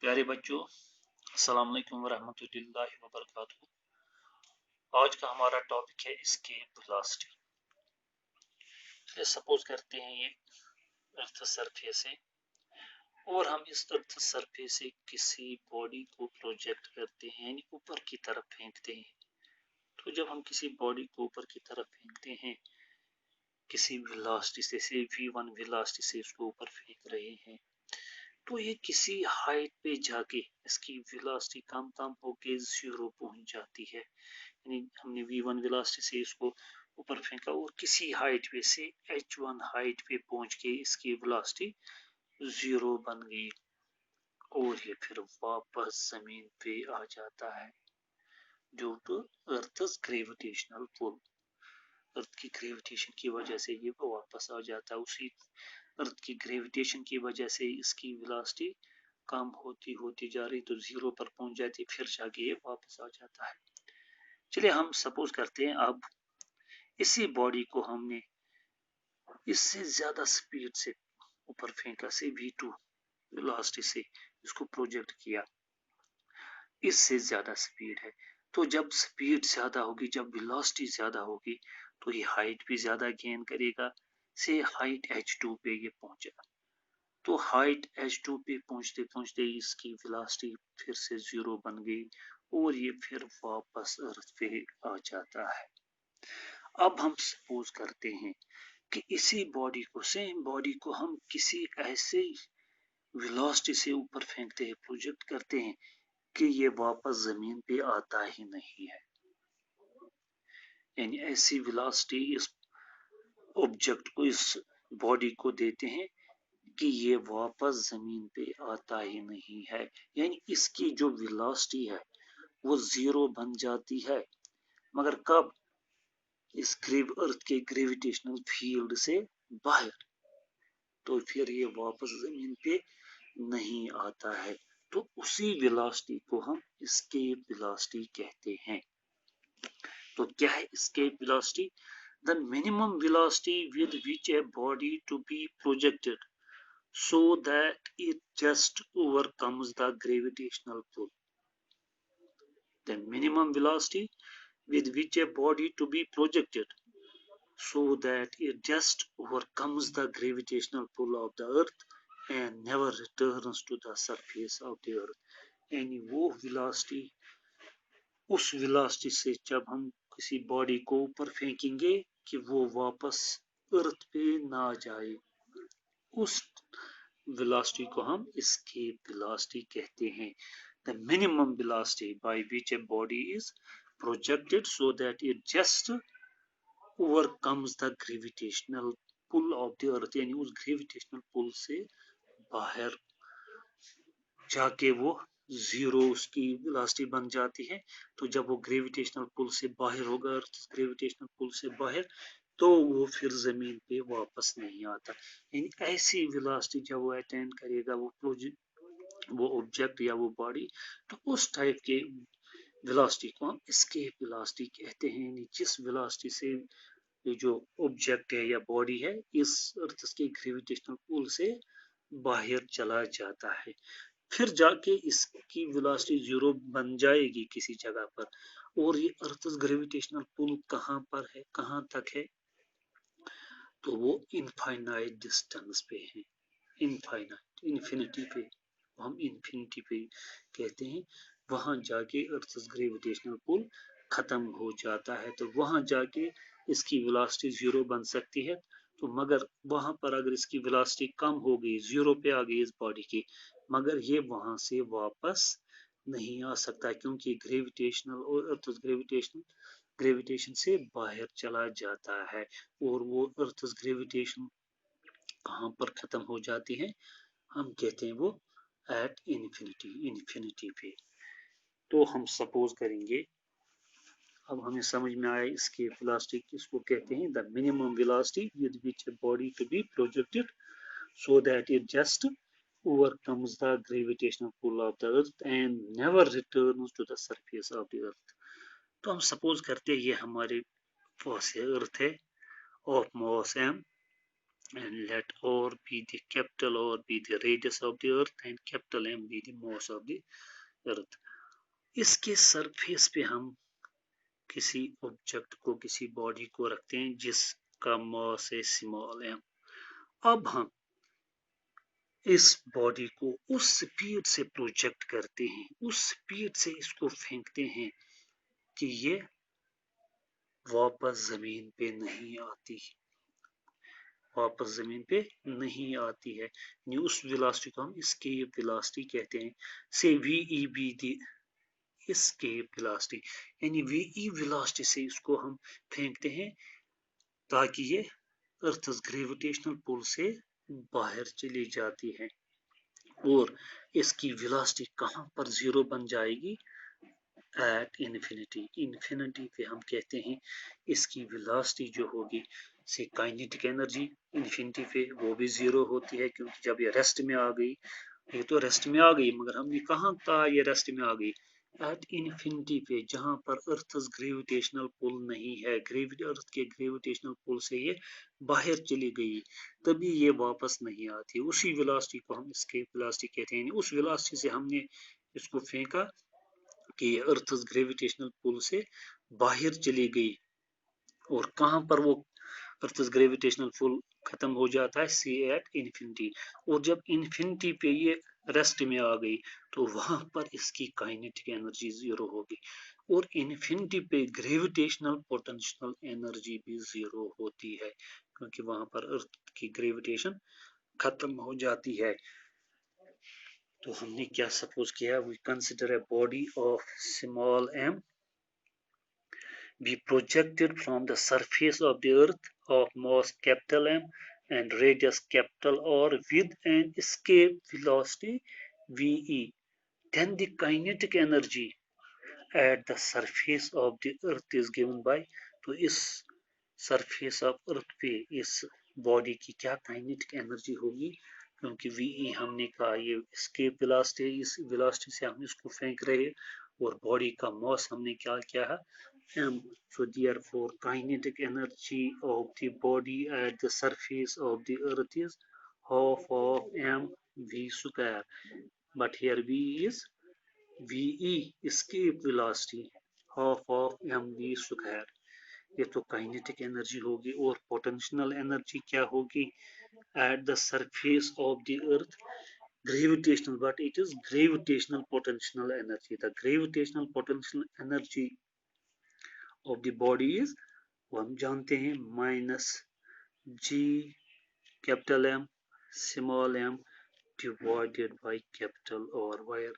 प्यारे बच्चों, अस्सलाम वालेकुम वरहमतुल्लाहि वबरकातुहू। आज का हमारा टॉपिक है एस्केप वेलोसिटी। सपोज करते हैं ये अर्थ सरफेस है और हम इस अर्थ सरफेस से किसी बॉडी को प्रोजेक्ट करते हैं, यानी ऊपर की तरफ फेंकते हैं। तो जब हम किसी बॉडी को ऊपर की तरफ फेंकते हैं किसी वेलोसिटी से v1 वेलोसिटी से उसको ऊपर फेंक रहे हैं, तो ये किसी हाइट पे जाके इसकी वेलोसिटी कम कम होके 0 पहुंच जाती है। यानी हमने v1 वेलोसिटी से इसको ऊपर फेंका और किसी हाइट पे से h1 हाइट पे पहुंच के इसकी वेलोसिटी 0 बन गई और ये फिर वापस जमीन पे आ जाता है ड्यू टू अर्थ's ग्रेविटेशनल पुल। अर्थ की ग्रेविटेशन की वजह से ये वापस आ जाता है। उसी अर्थ की ग्रेविटेशन की वजह से इसकी वेलोसिटी कम होती होती जा रही तो 0 पर पहुंच जाती, फिर जाके ये वापस आ जाता है। चलिए हम सपोज करते हैं अब इसी बॉडी को हमने इससे ज्यादा स्पीड से ऊपर फेंका, से v2 वेलोसिटी से इसको प्रोजेक्ट किया, इससे ज्यादा स्पीड है। तो जब स्पीड ज्यादा होगी, जब वेलोसिटी ज्यादा होगी, तो ये हाइट भी ज्यादा गेन करेगा। से हाइट h2 पे ये पहुंचा, तो हाइट h2 पे पहुंचते पहुंचते इसकी वेलोसिटी फिर से 0 बन गई और ये फिर वापस अर्थ पे आ जाता है। अब हम सपोज करते हैं कि इसी बॉडी को, सेम बॉडी को हम किसी ऐसे वेलोसिटी से ऊपर फेंकते हैं, प्रोजेक्ट करते हैं कि ये वापस जमीन पे आता ही नहीं है। यानी ऐसी वेलोसिटी इस ऑब्जेक्ट को, इस बॉडी को देते हैं कि ये वापस जमीन पे आता ही नहीं है। यानी इसकी जो वेलोसिटी है वो 0 बन जाती है, मगर कब? इस अर्थ के ग्रेविटेशनल फील्ड से बाहर, तो फिर ये वापस जमीन पे नहीं आता है। तो उसी वेलोसिटी को हम एस्केप वेलोसिटी कहते हैं। तो क्या है escape velocity? The minimum velocity with which a body to be projected so that it just overcomes the gravitational pull. The minimum velocity with which a body to be projected so that it just overcomes the gravitational pull of the earth and never returns to the surface of the earth. यानी वो velocity, उस velocity से जब हम किसी body को ऊपर फेंकेंगे कि वो वापस अर्थ पे ना जाए, उस वेलोसिटी को हम एस्केप वेलोसिटी कहते हैं। The minimum velocity by which a body is projected so that it just overcomes the gravitational pull of the earth, यानी उस gravitational pull से बाहर जाके वो 0 उसकी वेलोसिटी बन जाती है। तो जब वो ग्रेविटेशनल पुल से बाहर होगा, अर्थ ग्रेविटेशनल पुल से बाहर, तो वो फिर जमीन पे वापस नहीं आता। यानी ऐसी वेलोसिटी जब वो अटेन करेगा वो ऑब्जेक्ट या वो बॉडी, तो उस टाइप के वेलोसिटी को हम एस्केप वेलोसिटी कहते हैं। यानी जिस वेलोसिटी से ये जो ऑब्जेक्ट है या बॉडी है इस अर्थ के ग्रेविटेशनल पुल से बाहर चला जाता है, फिर जाके इसकी वेलोसिटी 0 बन जाएगी किसी जगह पर। और ये अर्थ ग्रेविटेशनल पुल कहाँ पर है, कहाँ तक है? तो वो इनफाइनाइट डिस्टेंस पे है, इनफाइनाइट, इन्फिनिटी पे, हम इन्फिनिटी पे कहते हैं। वहां जाके अर्थ ग्रेविटेशनल पुल खत्म हो जाता है, तो वहां जाके इसकी वेलोसिटी 0 बन सकती है। तो मगर वहां पर अगर इसकी वेलोसिटी कम हो गई, 0 पे आ गई इस बॉडी की, मगर ये वहां से वापस नहीं आ सकता क्योंकि ग्रेविटेशनल और अर्थ ग्रेविटेशन से बाहर चला जाता है। और वो अर्थ ग्रेविटेशन कहाँ पर खत्म हो जाती है? हम कहते हैं वो एट इन्फिनिटी, इन्फिनिटी पे। तो हम सपोज करेंगे, अब हमें समझ में आया इसके वेलोसिटी किसको कहते हैं। The minimum velocity with which a body to be projected so that it just overcomes the gravitational pull of the earth and never returns to the surface of the earth. तो हम suppose करते हैं ये हमारे पास अर्थ है of mass m, and let R be the capital R be the radius of the earth and capital M be the mass of the earth. इसके surface पे हम किसी ऑब्जेक्ट को, किसी बॉडी को रखते हैं जिसका मास है स्मॉल m। अब हम इस बॉडी को उस स्पीड से प्रोजेक्ट करते हैं, उस स्पीड से इसको फेंकते हैं कि ये वापस जमीन पे नहीं आती, वापस जमीन पे नहीं आती है। उस वेलोसिटी को हम एस्केप वेलोसिटी कहते हैं। Say v be the escape velocity, यानी वी वेलोसिटी से इसको हम फेंकते हैं ताकि ये अर्थ ग्रेविटेशनल पुल से बाहर चली जाती है। और इसकी वेलोसिटी कहां पर जीरो बन जाएगी? At infinity. इन्फिनिटी पे हम कहते हैं इसकी वेलोसिटी जो होगी से काइनेटिक एनर्जी इन्फिनिटी पे वो भी जीरो होती है, क्योंकि जब ये रेस्ट में आ गई, ये तो रेस्ट में आ गई, मगर हमने कहा कहा ये रेस्ट में आ गई? एट इन्फिनिटी पे, जहां पर अर्थ ग्रेविटेशनल पुल नहीं है, अर्थ के ग्रेविटेशनल पुल से ये बाहर चली गई, तभी ये वापस नहीं आती। उसी वेलोसिटी को हम एस्केप वेलोसिटी कहते हैं। उस वेलोसिटी से हमने इसको फेंका कि अर्थ ग्रेविटेशनल पुल से बाहर चली गई, और कहां पर वो अर्थ ग्रेविटेशनल पुल खत्म हो जाता है? सी एट इन्फिनिटी। और जब इन्फिनिटी पे ये रेस्ट में आ गई तो वहां पर इसकी काइनेटिक एनर्जी जीरो होगी, और इन्फिनिटी पे ग्रेविटेशनल पोटेंशियल एनर्जी भी जीरो होती है, क्योंकि वहां पर अर्थ की ग्रेविटेशन खत्म हो जाती है। तो हमने क्या सपोज किया? We consider a body of small m be projected from the surface of the earth of mass capital M and radius capital R with an escape velocity VE. Then the kinetic energy at the surface of the earth is given by, तो इस surface of earth पे इस body की क्या kinetic energy होगी? क्योंकि we हमने कहा ये एस्केप वेलोसिटी है, इस वेलोसिटी से हम इसको फेंक रहे हैं, और बॉडी का मास हमने क्या किया है? m. So therefore kinetic energy of the body at the surface of the earth is half of mv square, but here v is ve escape velocity, half of mv square। ये तो kinetic energy होगी। और potential energy क्या होगी? At the surface of the earth gravitational, but it is gravitational potential energy. The gravitational potential energy of the body is, वो हम जानते हैं, minus G capital M small m divided by capital R, where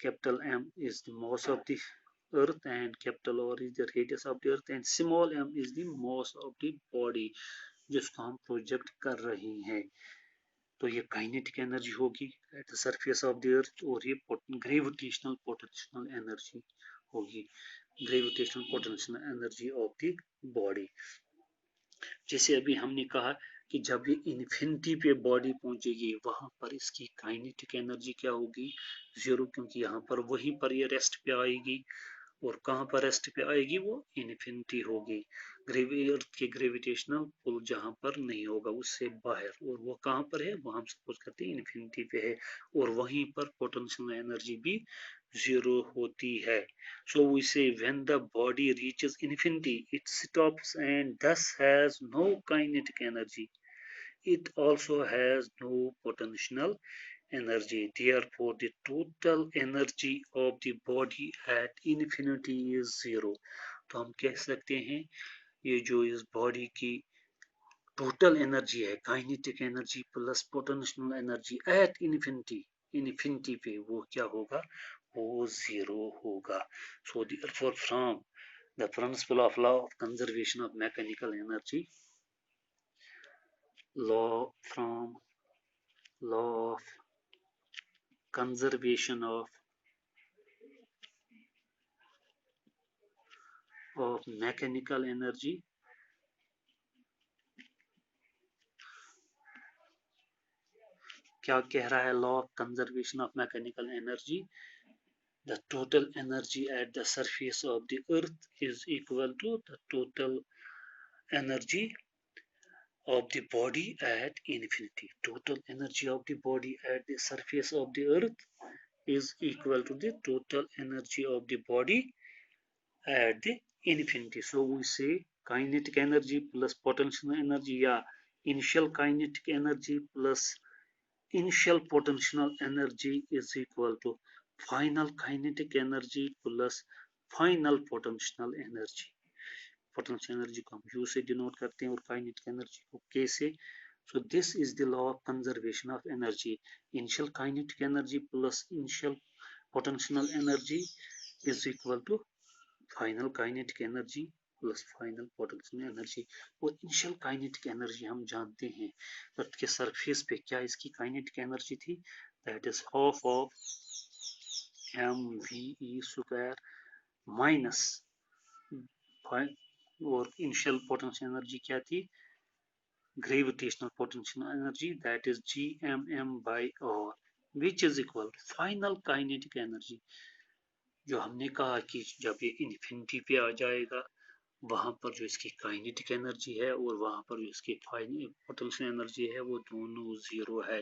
capital M is the mass of the earth and capital R is the radius of the earth and small m is the mass of the body जिसको हम project कर रहे हैं। तो ये kinetic energy होगी at the surface of the अर्थ, और ये ग्रेविटेशनल पोटेंशियल एनर्जी होगी, gravitational potential energy of the body. जैसे अभी हमने कहा कि जब ये इन्फिनिटी पे बॉडी पहुंचेगी वहां पर इसकी काइनेटिक एनर्जी क्या होगी? जीरो, क्योंकि यहाँ पर वहीं पर ये रेस्ट पे आएगी, और कहां पर रेस्ट पे आएगी? वो इन्फिनिटी होगी, अर्थ के ग्रेविटेशनल पुल जहां पर नहीं होगा उससे बाहर, और वो कहां पर है? वो हम सपोज करते हैं इन्फिनिटी पे है, और वहीं पर पोटेंशियल एनर्जी भी जीरो होती है। So we say when the body reaches infinity, it stops and thus has no kinetic energy. It also has no potential energy. Therefore, the total energy of the body at infinity is zero. तो हम कह सकते हैं ये जो इस body की total energy है, kinetic energy plus potential energy at infinity, infinity पे वो क्या होगा? वो जीरो होगा। सो therefore from the principle of law of conservation of mechanical energy, law from law of conservation of mechanical energy, क्या कह रहा है? Law of conservation of mechanical energy, the total energy at the surface of the earth is equal to the total energy of the body at infinity. Total energy of the body at the surface of the earth is equal to the total energy of the body at the infinity. So we say kinetic energy plus potential energy, yeah, initial kinetic energy plus initial potential energy is equal to final kinetic energy plus final potential energy. Potential energy को हम you से denote करते हैं और kinetic energy को के से. So this is the law of conservation of energy. Initial kinetic energy plus initial potential energy is equal to final kinetic energy plus final potential energy. और initial kinetic energy हम जानते हैं अर्थ के surface पे क्या इसकी kinetic energy थी, that is half of mve square minus और इनिशियल पोटेंशियल एनर्जी क्या थी, gravitational potential energy, that is gmm by r, which is equal to final kinetic energy. जो हमने कहा कि जब ये इन्फिनिटी पे आ जाएगा वहां पर जो इसकी काइनेटिक एनर्जी है और वहां पर जो इसकी पोटेंशियल एनर्जी है वो दोनों जीरो है.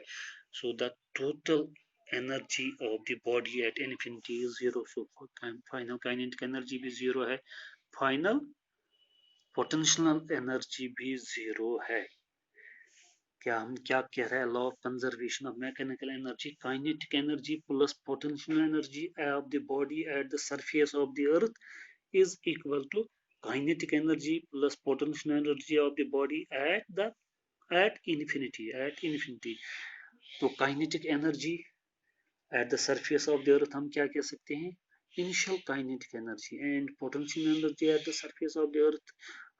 So the total energy of the body at infinity is zero. So final kinetic energy भी जीरो है, फाइनल पोटेंशियल एनर्जी भी जीरो है. क्या हम क्या कह रहे हैं, law of conservation of mechanical energy, kinetic energy plus potential energy of the body at the surface of the earth is equal to kinetic energy plus potential energy of the body at infinity. तो kinetic energy at the surface of the earth हम क्या कह सकते हैं, initial kinetic energy, and potential energy at the surface of the earth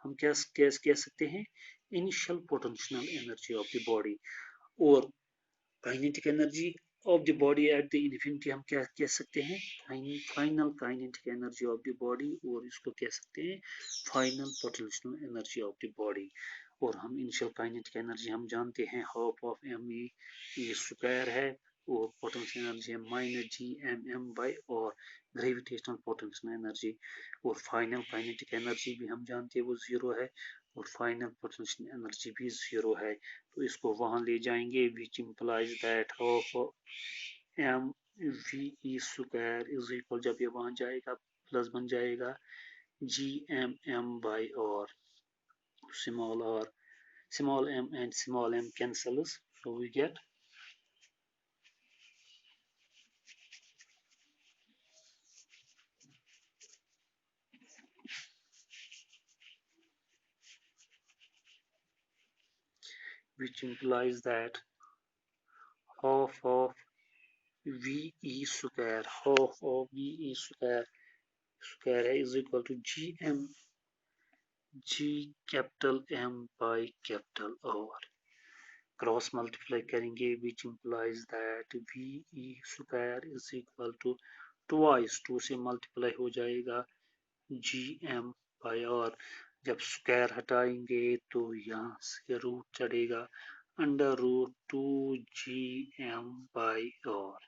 हम क्या कह सकते हैं, initial potential energy of the body. और kinetic energy of the body at the infinity हम क्या कह सकते हैं, final kinetic energy of the body, और इसको कह सकते हैं final potential energy of the body. और हम इनिशियल काइनेटिक एनर्जी हम जानते हैं half of m e square है और पोटेंशियल एनर्जी है minus G M m by r gravitational potential energy. और फाइनल काइनेटिक एनर्जी भी हम जानते हैं वो जीरो है और फाइनल पोटेंशियल एनर्जी भी जीरो है. तो इसको वहां ले जाएंगे which implies that half m v e square is equal, जब ये वहां जाएगा प्लस बन जाएगा G M m by r small m and small m cancels, so we get which implies that half of ve square is equal to g capital M by capital R. Cross multiply करेंगे which implies that ve square is equal to twice, 2 से multiply हो जाएगा gm by r. जब square हटाएंगे तो यहाँ से root चढ़ेगा under root 2gm by r.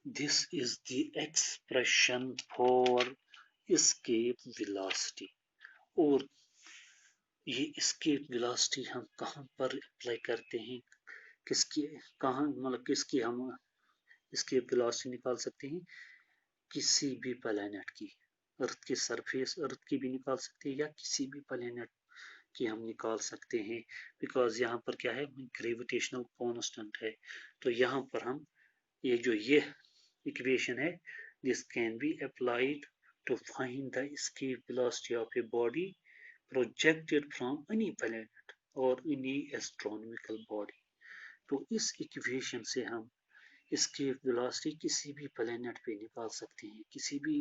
This is the expression for escape velocity. और ये escape velocity हम कहाँ पर अप्लाई करते हैं, किसकी कहाँ मतलब किसकी हम escape velocity निकाल सकते हैं, किसी भी प्लैनेट की, अर्थ की सरफेस अर्थ की भी निकाल सकते हैं या किसी भी प्लैनेट की हम निकाल सकते हैं, बिकॉज यहाँ पर क्या है, ग्रेविटेशनल कांस्टेंट है. तो यहाँ पर हम ये इक्वेशन है, this can be applied to find the escape velocity of a body projected from any planet और एनी एस्ट्रोनॉमिकल बॉडी. तो इस इक्वेशन से हम एस्केप वेलोसिटी किसी भी प्लैनेट पे निकाल सकते हैं, किसी भी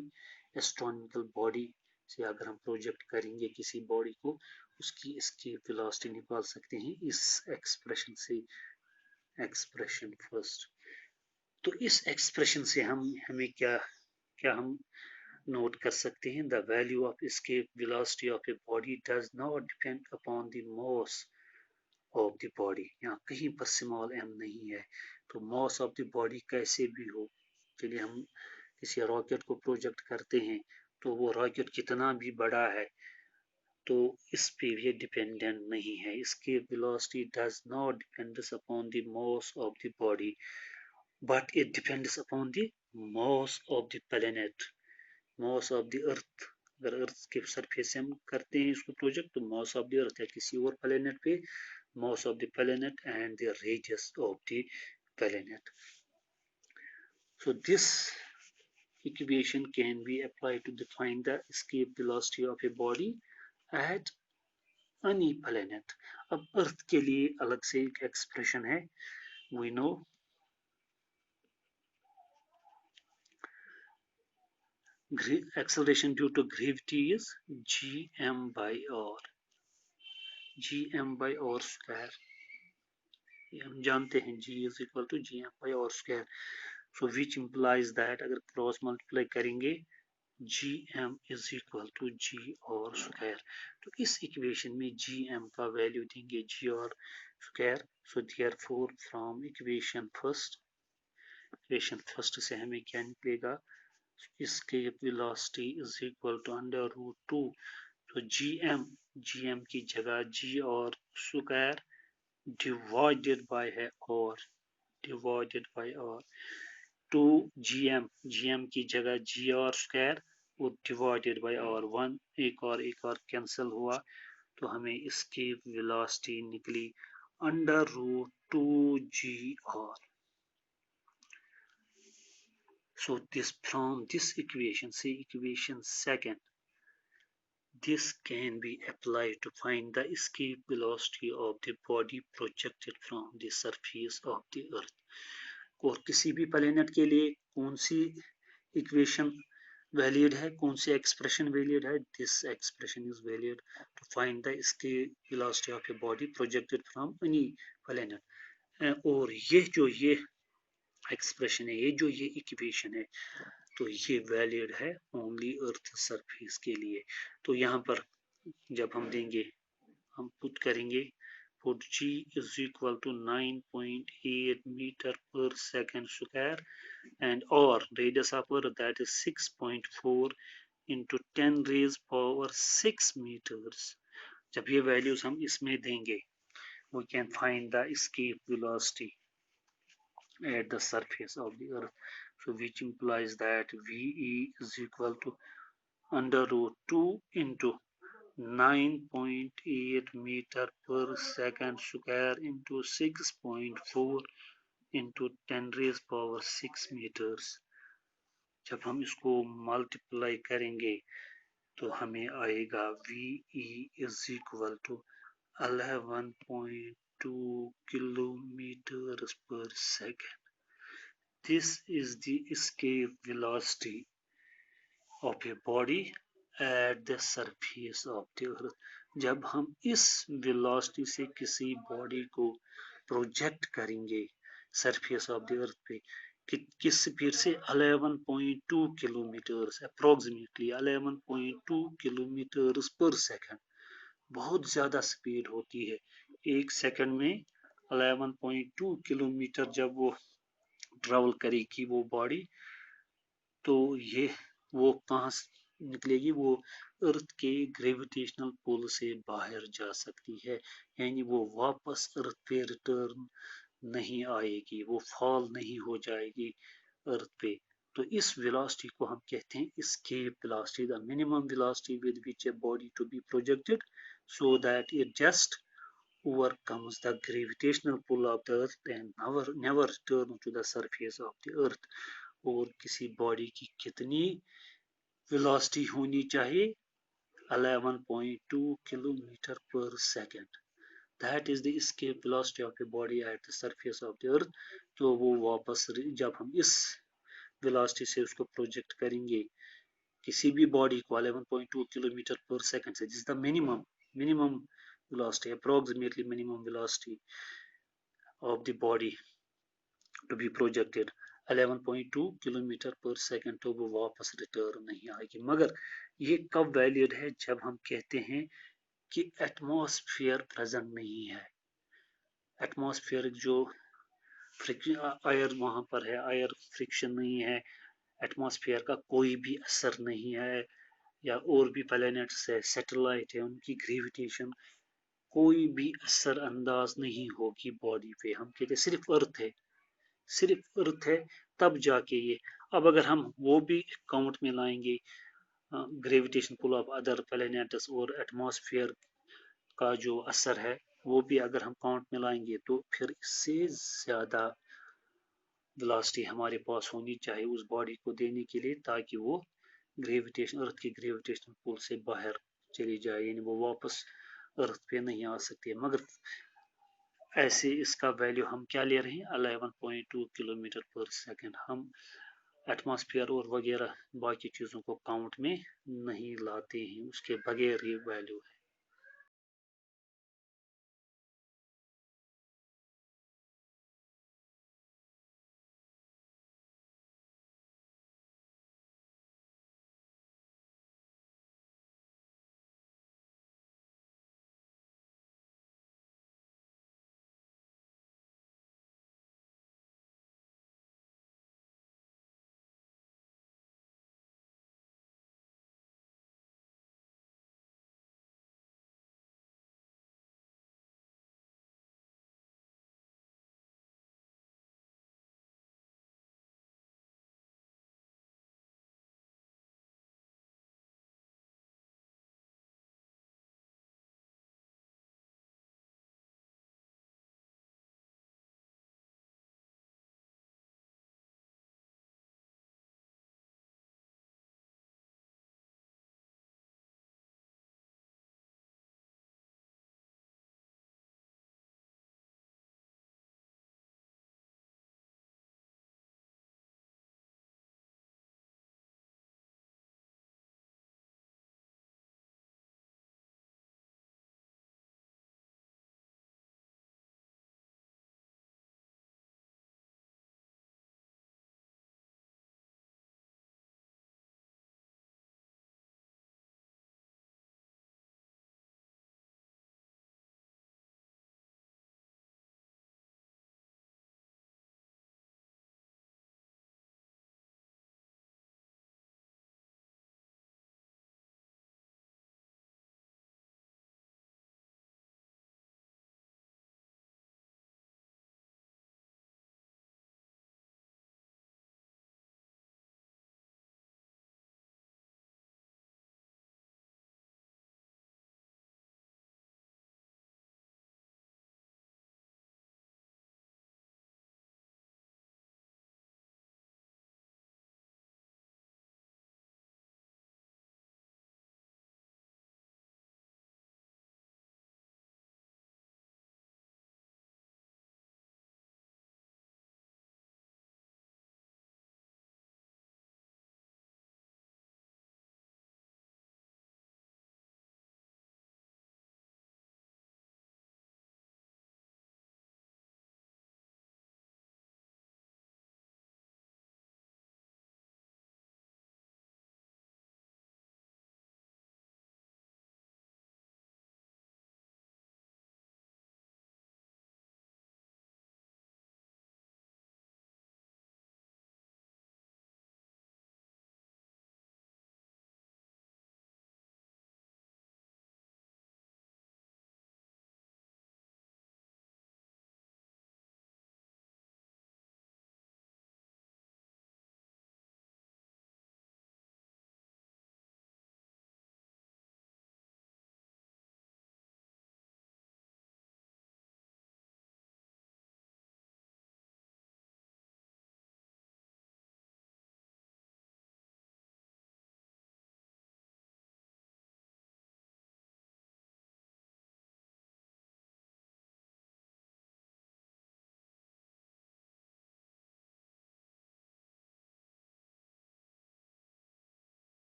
एस्ट्रोनॉमिकल बॉडी से अगर हम प्रोजेक्ट करेंगे किसी बॉडी को, उसकी एस्केप वेलोसिटी निकाल सकते हैं इस एक्सप्रेशन से. एक्सप्रेशन फर्स्ट, तो इस एक्सप्रेशन से हमें क्या हम नोट कर सकते हैं, the value of escape velocity of a body does not depend upon the mass of the body. यहाँ कहीं पर स्मॉल m नहीं है, तो मास ऑफ द बॉडी कैसे भी हो, चलिए हम किसी रॉकेट को प्रोजेक्ट करते हैं तो वो रॉकेट कितना भी बड़ा है तो इस पे ये डिपेंडेंट नहीं है, इसकी velocity does not depends upon the mass of the body but it depends upon the mass of the planet, mass of the अर्थ। अगर अर्थ के सरफेस से हम करते हैं इसको प्रोजेक्ट, तो मास ऑफ द अर्थ या किसी और प्लेनेट पे mass of the planet and the radius of the planet. So this equation can be applied to define the escape velocity of a body at any planet. अब अर्थ के लिए अलग से एक एक्सप्रेशन है, we know acceleration due to gravity is gm by r, gm by r square, ये हम जानते हैं g is equal to gm by r square. So which implies that अगर क्रॉस मल्टीप्लाई करेंगे gm is equal to g और square, तो इस equation में gm का वैल्यू देंगे g और square. So therefore from equation first से हमें क्या निकलेगा, इसके velocity is equal to under root 2, तो gm की जगह g और स्क्वायर डिवाइडेड बाय है और डिवाइडेड बाय और 2 gm की जगह g और स्क्वायर वो डिवाइडेड बाय और 1, एक और कैंसिल हुआ, तो हमें इसकी वेलोसिटी निकली under root 2g r. So this from this equation, say equation second, this can be applied to find the escape velocity of the body projected from the surface of the earth. और किसी भी planet के लिए कौन सी equation valid है, कौन सी expression valid है, this expression is valid to find the escape velocity of a body projected from any planet. और ये एक्सप्रेशन है, ये इक्वेशन है, तो ये वैलिड है ओनली अर्थ सरफेस के लिए. तो यहाँ पर जब हम देंगे, हम पुट करेंगे, put g is equal to 9.8 meter per second square and or radius of earth that is 6.4 into 10 raised power 6 meters. जब ये वैल्यूज हम इसमें देंगे, we can find the escape velocity at the surface of the earth. So which implies that VE is equal to under root 2 into 9.8 meter per second square into 6.4 into 10 raised power 6 meters. जब हम इसको multiply करेंगे तो हमें आएगा VE is equal to 11.2 kilometers per second. This is the escape velocity of a body at the surface of the earth. जब हम इस वेलोसिटी से किसी बॉडी को प्रोजेक्ट करेंगे सरफेस ऑफ द अर्थ पे, किस स्पीड से 11.2 किलोमीटर, अप्रोक्सीमेटली 11.2 किलोमीटर पर सेकंड, बहुत ज्यादा स्पीड होती है. एक सेकंड में 11.2 किलोमीटर जब वो ट्रेवल करेगी वो बॉडी, तो ये वो कहाँ निकलेगी, वो अर्थ के ग्रेविटेशनल पुल से बाहर जा सकती है, यानी वो वापस अर्थ पे रिटर्न नहीं आएगी, वो फॉल नहीं हो जाएगी अर्थ पे. तो इस वेलोसिटी को हम कहते हैं escape velocity, the minimum velocity with which a body to be projected so that it just overcomes the gravitational pull of the earth and never return to the surface of the earth. और किसी body की कितनी velocity होनी चाहिए, 11.2 kilometre पर second. That is the escape velocity of a body at the surface of the earth. तो वो वापस जब हम इस वेलोसिटी से उसको प्रोजेक्ट करेंगे किसी भी बॉडी को 11.2 किलोमीटर पर सेकंड से, जिस the minimum velocity, approximately minimum velocity of the body to be projected 11.2 kilometre पर सेकंड, तो वो वापस रिटर्न नहीं आएगी. मगर ये कब वैलिड है, जब हम कहते हैं कि एटमॉस्फेयर प्रेजेंट नहीं है. एटमॉस्फेयर जो एयर वहां पर है, एयर फ्रिक्शन नहीं है, एटमॉस्फेयर का कोई भी असर नहीं है या और भी प्लैनेट्स है, सैटेलाइट है, उनकी ग्रेविटेशन कोई भी असर अंदाज नहीं होगी बॉडी पे। हम कहते सिर्फ अर्थ है, सिर्फ अर्थ है, तब जाके ये। अब अगर हम वो भी काउंट में लाएंगे, gravitation pull of other planets और एटमॉस्फेयर का जो असर है, वो भी अगर हम काउंट में लाएंगे, तो फिर इससे ज्यादा वेलोसिटी हमारे पास होनी चाहिए उस बॉडी को देने के लिए, ताकि वो ग्रेविटेशन, अर्थ की ग्रेविटेशन पुल से बाहर चली जाए, यानी वो वापस अर्थ पे नहीं आ सकती है। मगर ऐसे इसका वैल्यू हम क्या ले रहे हैं, 11.2 किलोमीटर पर सेकंड। हम एटमॉस्फेयर और वगैरह बाकी चीज़ों को काउंट में नहीं लाते हैं, उसके बगैर ये वैल्यू है।